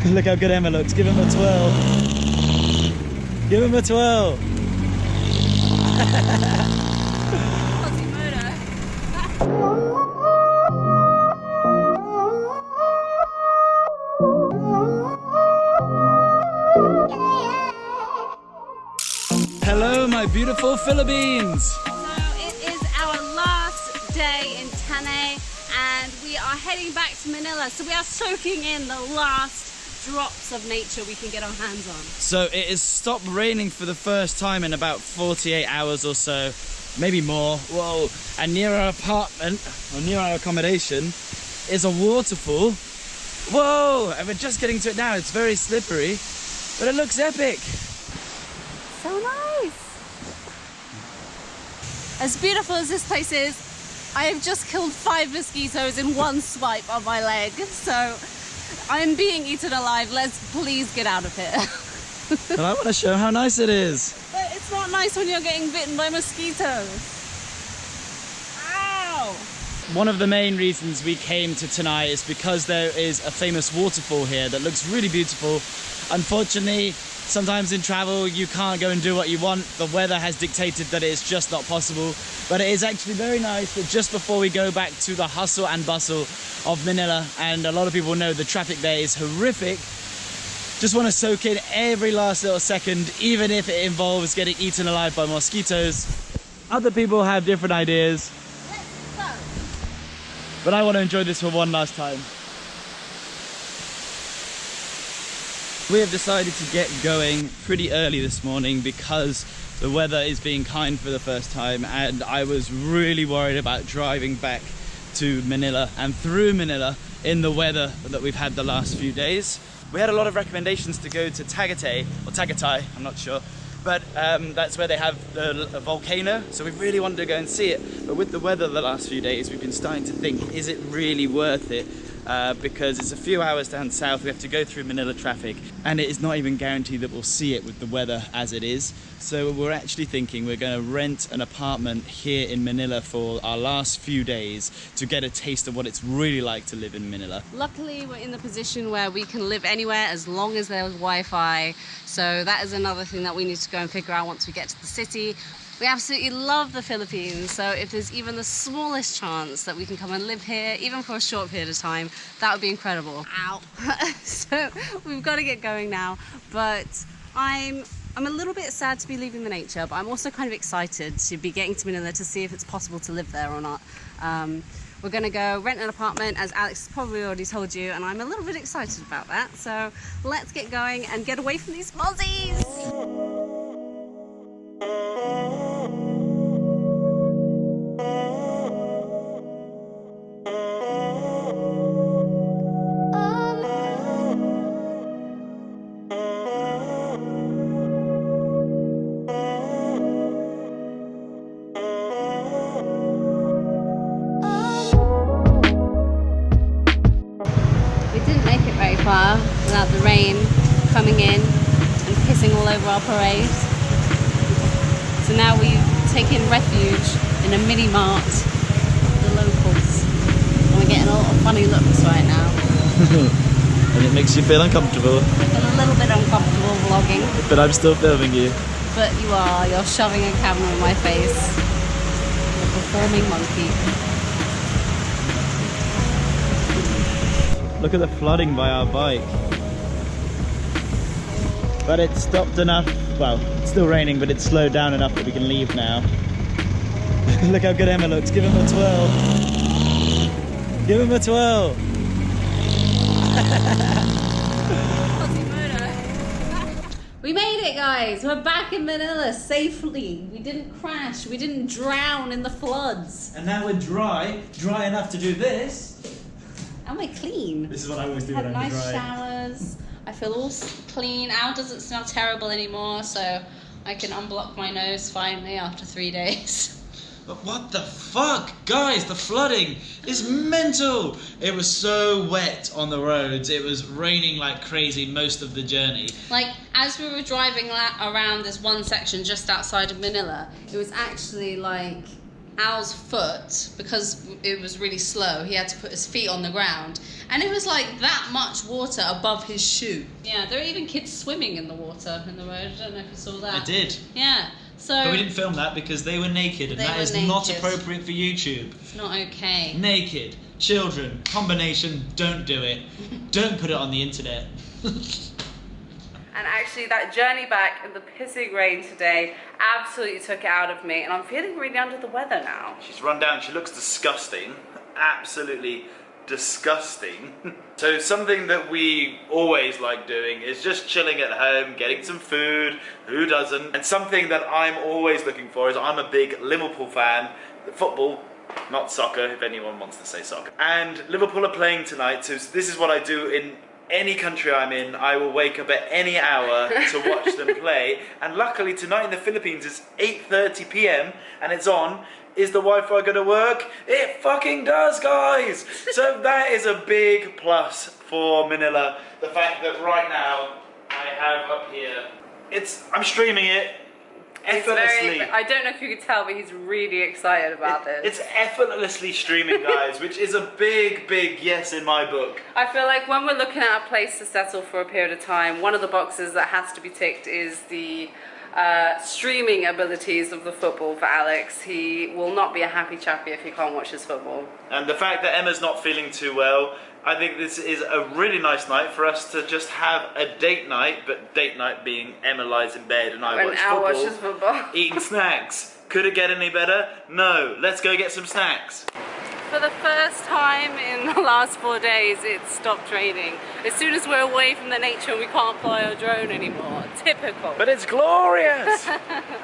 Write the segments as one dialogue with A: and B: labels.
A: Look how good Emma looks. Give him a twirl. Give him a twirl. Hello, my beautiful Philippines.
B: So it is our last day in Tanay and we are heading back to Manila. So we are soaking in the last drops of nature we can get our hands on.
A: So it has stopped raining for the first time in about 48 hours or so, maybe more. Whoa! And near our apartment, or near our accommodation, is a waterfall. Whoa! And we're just getting to it now. It's very slippery, but it looks epic.
B: So nice! As beautiful as this place is, I have just killed 5 mosquitoes in one swipe on my leg. So I'm being eaten alive. Let's please get out of here.
A: And I want to show how nice it is.
B: But it's not nice when you're getting bitten by mosquitoes. Ow!
A: One of the main reasons we came to Tanay is because there is a famous waterfall here that looks really beautiful. Unfortunately, sometimes in travel you can't go and do what you want. The weather has dictated that it's just not possible. But it is actually very nice that just before we go back to the hustle and bustle of Manila, and a lot of people know the traffic there is horrific, just want to soak in every last little second, even if it involves getting eaten alive by mosquitoes. Other people have different ideas.
B: Let's go.
A: But I want to enjoy this for one last time. We have decided to get going pretty early this morning because the weather is being kind for the first time, and I was really worried about driving back to Manila and through Manila in the weather that we've had the last few days. We had a lot of recommendations to go to Tagaytay, or Tagaytay, I'm not sure, but that's where they have the volcano, so we really wanted to go and see it. But with the weather the last few days, we've been starting to think, is it really worth it? Because it's a few hours down south, we have to go through Manila traffic, and it is not even guaranteed that we'll see it with the weather as it is. So we're actually thinking we're going to rent an apartment here in Manila for our last few days to get a taste of what it's really like to live in Manila.
B: Luckily, we're in the position where we can live anywhere as long as there's Wi-Fi. So that is another thing that we need to go and figure out once we get to the city. We absolutely love the Philippines, so if there's even the smallest chance that we can come and live here, even for a short period of time, that would be incredible. Ow! So we've got to get going now, but I'm a little bit sad to be leaving the nature, but I'm also kind of excited to be getting to Manila to see if it's possible to live there or not. We're going to go rent an apartment, as Alex probably already told you, and I'm a little bit excited about that. So let's get going and get away from these mozzies! Without the rain coming in and pissing all over our parade. So now we've taken refuge in a mini mart with the locals. And we're getting a lot of funny looks right now.
A: And it makes you feel uncomfortable.
B: I feel a little bit uncomfortable vlogging.
A: But I'm still filming you.
B: But you're shoving a camera in my face. A performing monkey.
A: Look at the flooding by our bike. But it's stopped enough, well, it's still raining, but it's slowed down enough that we can leave now. Look how good Emma looks. Give him a twirl. Give him a twirl.
B: We made it, guys. We're back in Manila safely. We didn't crash. We didn't drown in the floods.
A: And now we're dry enough to do this.
B: And we're clean.
A: This is what I always do when
B: Had
A: I'm
B: nice
A: dry.
B: showers. I feel all clean. Now doesn't smell terrible anymore, so I can unblock my nose finally after 3 days.
A: But what the fuck? Guys, the flooding is mental! It was so wet on the roads. It was raining like crazy most of the journey.
B: Like, as we were driving around this one section just outside of Manila, it was actually like Al's foot, because it was really slow, he had to put his feet on the ground, and it was like that much water above his shoe. Yeah, there were even kids swimming in the water in the road. I don't know if you saw that.
A: I did.
B: Yeah. So,
A: but we didn't film that because they were naked, and that is not appropriate for YouTube.
B: It's not okay.
A: Naked, children, combination, don't do it. Don't put it on the internet.
B: And actually that journey back in the pissing rain today absolutely took it out of me, and I'm feeling really under the weather now.
A: She's run down, she looks disgusting. Absolutely disgusting. So something that we always like doing is just chilling at home, getting some food, who doesn't? And something that I'm always looking for is, I'm a big Liverpool fan, football, not soccer, if anyone wants to say soccer. And Liverpool are playing tonight, so this is what I do in any country I'm in. I will wake up at any hour to watch them play. And luckily tonight in the Philippines it's 8:30 p.m. and it's on. Is the Wi-Fi gonna work? It fucking does, guys! So that is a big plus for Manila. The fact that right now I have up here, I'm streaming it effortlessly.
B: I don't know if you could tell, but he's really excited about this.
A: It's effortlessly streaming, guys, which is a big, big yes in my book.
B: I feel like when we're looking at a place to settle for a period of time, one of the boxes that has to be ticked is the streaming abilities of the football for Alex. He will not be a happy chappy if he can't watch his football.
A: And the fact that Emma's not feeling too well, I think this is a really nice night for us to just have a date night, but date night being Emma lies in bed and I
B: watches football.
A: Eating snacks. Could it get any better? No. Let's go get some snacks.
B: For the first time in the last 4 days, it stopped raining. As soon as we're away from the nature, we can't fly our drone anymore. Typical.
A: But it's glorious!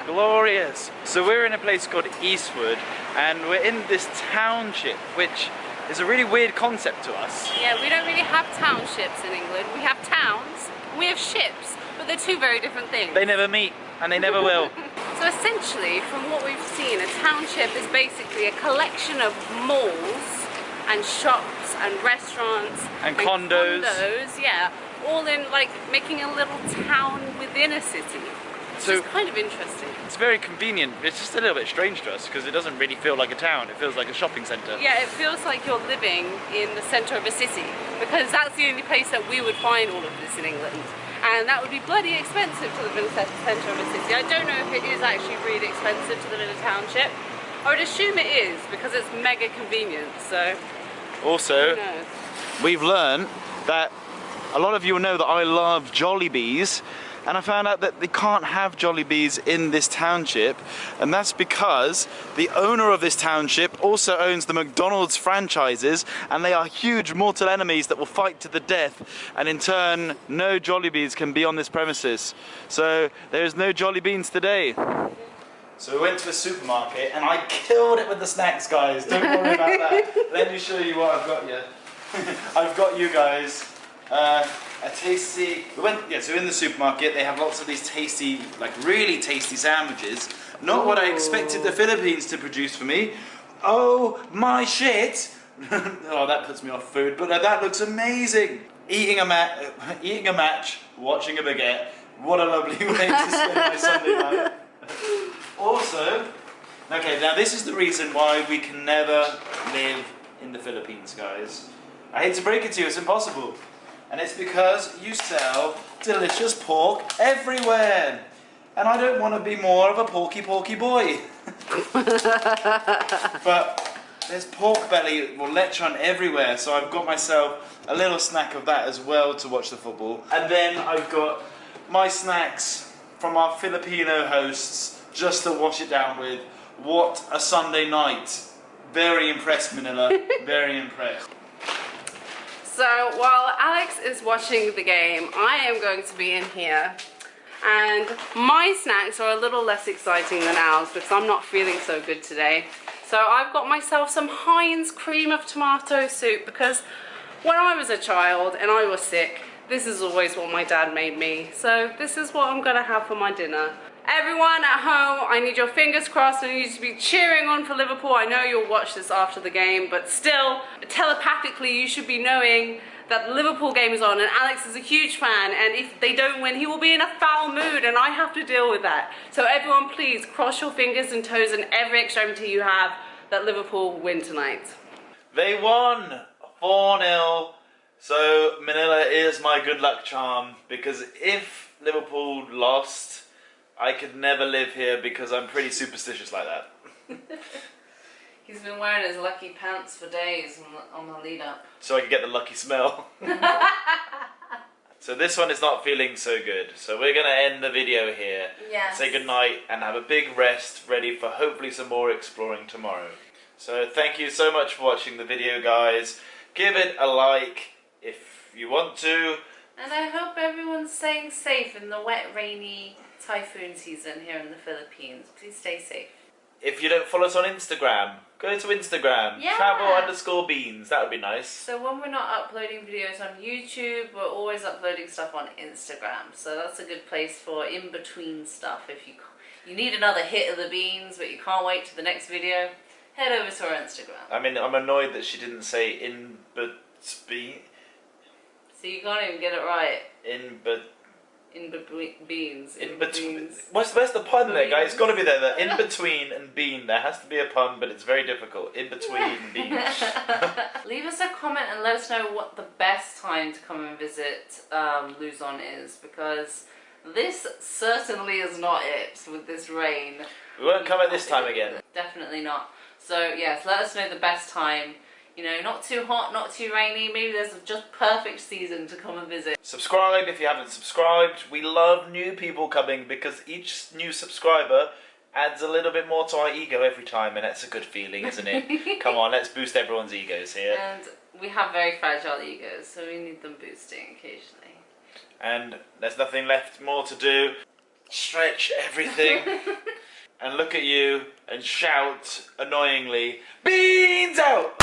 A: Glorious. So we're in a place called Eastwood, and we're in this township, which is a really weird concept to us.
B: Yeah, we don't really have townships in England. We have towns, and we have ships, but they're two very different things.
A: They never meet, and they never will.
B: So essentially, from what we've seen, a township is basically a collection of malls and shops and restaurants
A: and condos.
B: Yeah, all in like making a little town within a city. So it's kind of interesting.
A: It's very convenient. It's just a little bit strange to us because it doesn't really feel like a town. It feels like a shopping centre.
B: Yeah, it feels like you're living in the centre of a city, because that's the only place that we would find all of this in England. And that would be bloody expensive to live in the centre of a city. I don't know if it is actually really expensive to live in a township. I would assume it is, because it's mega convenient, so...
A: Also, we've learned that a lot of you know that I love Jollibees, and I found out that they can't have Jollibees in this township, and that's because the owner of this township also owns the McDonald's franchises, and they are huge mortal enemies that will fight to the death, and in turn no Jollibees can be on this premises. So there's no Jollibeans today. So we went to the supermarket and I killed it with the snacks, guys. Don't worry about that. Let me show you what I've got you. I've got you guys a tasty... So in the supermarket they have lots of these tasty, like really tasty sandwiches. Not what I expected the Philippines to produce for me. Oh my shit! Oh, that puts me off food, but that looks amazing. Eating a match, watching a baguette. What a lovely way to spend my Sunday night. Also, okay, now this is the reason why we can never live in the Philippines, guys. I hate to break it to you, it's impossible. And it's because you sell delicious pork everywhere. And I don't want to be more of a porky boy. But there's pork belly or lechon everywhere, so I've got myself a little snack of that as well to watch the football. And then I've got my snacks from our Filipino hosts just to wash it down with. What a Sunday night. Very impressed, Manila. Very impressed.
B: So while Alex is watching the game, I am going to be in here, and my snacks are a little less exciting than ours because I'm not feeling so good today. So I've got myself some Heinz cream of tomato soup, because when I was a child and I was sick, this is always what my dad made me. So this is what I'm gonna have for my dinner. Everyone at home, I need your fingers crossed. I need you to be cheering on for Liverpool. I know you'll watch this after the game, but still, telepathically, you should be knowing that the Liverpool game is on, and Alex is a huge fan, and if they don't win, he will be in a foul mood, and I have to deal with that. So everyone, please cross your fingers and toes in every extremity you have that Liverpool win tonight.
A: They won 4-0. So Manila is my good luck charm, because if Liverpool lost, I could never live here because I'm pretty superstitious like that.
B: He's been wearing his lucky pants for days on the lead up.
A: So I can get the lucky smell. So this one is not feeling so good. So we're going to end the video here.
B: Yes.
A: Say goodnight and have a big rest, ready for hopefully some more exploring tomorrow. So thank you so much for watching the video, guys. Give it a like if you want to.
B: And I hope everyone's staying safe in the wet, rainy typhoon season here in the Philippines. Please stay safe.
A: If you don't follow us on Instagram, go to Instagram.
B: Yeah.
A: Travel_beans. That would be nice.
B: So when we're not uploading videos on YouTube, we're always uploading stuff on Instagram. So that's a good place for in-between stuff. If you need another hit of the beans, but you can't wait to the next video, head over to our Instagram.
A: I mean, I'm annoyed that she didn't say in-between.
B: So you can't even get it right.
A: In-between.
B: In-between.
A: Where's the pun there, guys? It's got to be there. The in-between and bean. There has to be a pun, but it's very difficult. In-between bean.
B: Leave us a comment and let us know what the best time to come and visit Luzon is, because this certainly is not it with this rain.
A: We won't come at this time again.
B: Definitely not. So yes, let us know the best time. You know, not too hot, not too rainy. Maybe there's a just perfect season to come and visit.
A: Subscribe if you haven't subscribed. We love new people coming because each new subscriber adds a little bit more to our ego every time, and that's a good feeling, isn't it? Come on, let's boost everyone's egos here.
B: And we have very fragile egos, so we need them boosting occasionally.
A: And there's nothing left more to do. Stretch everything. And look at you and shout annoyingly, beans out!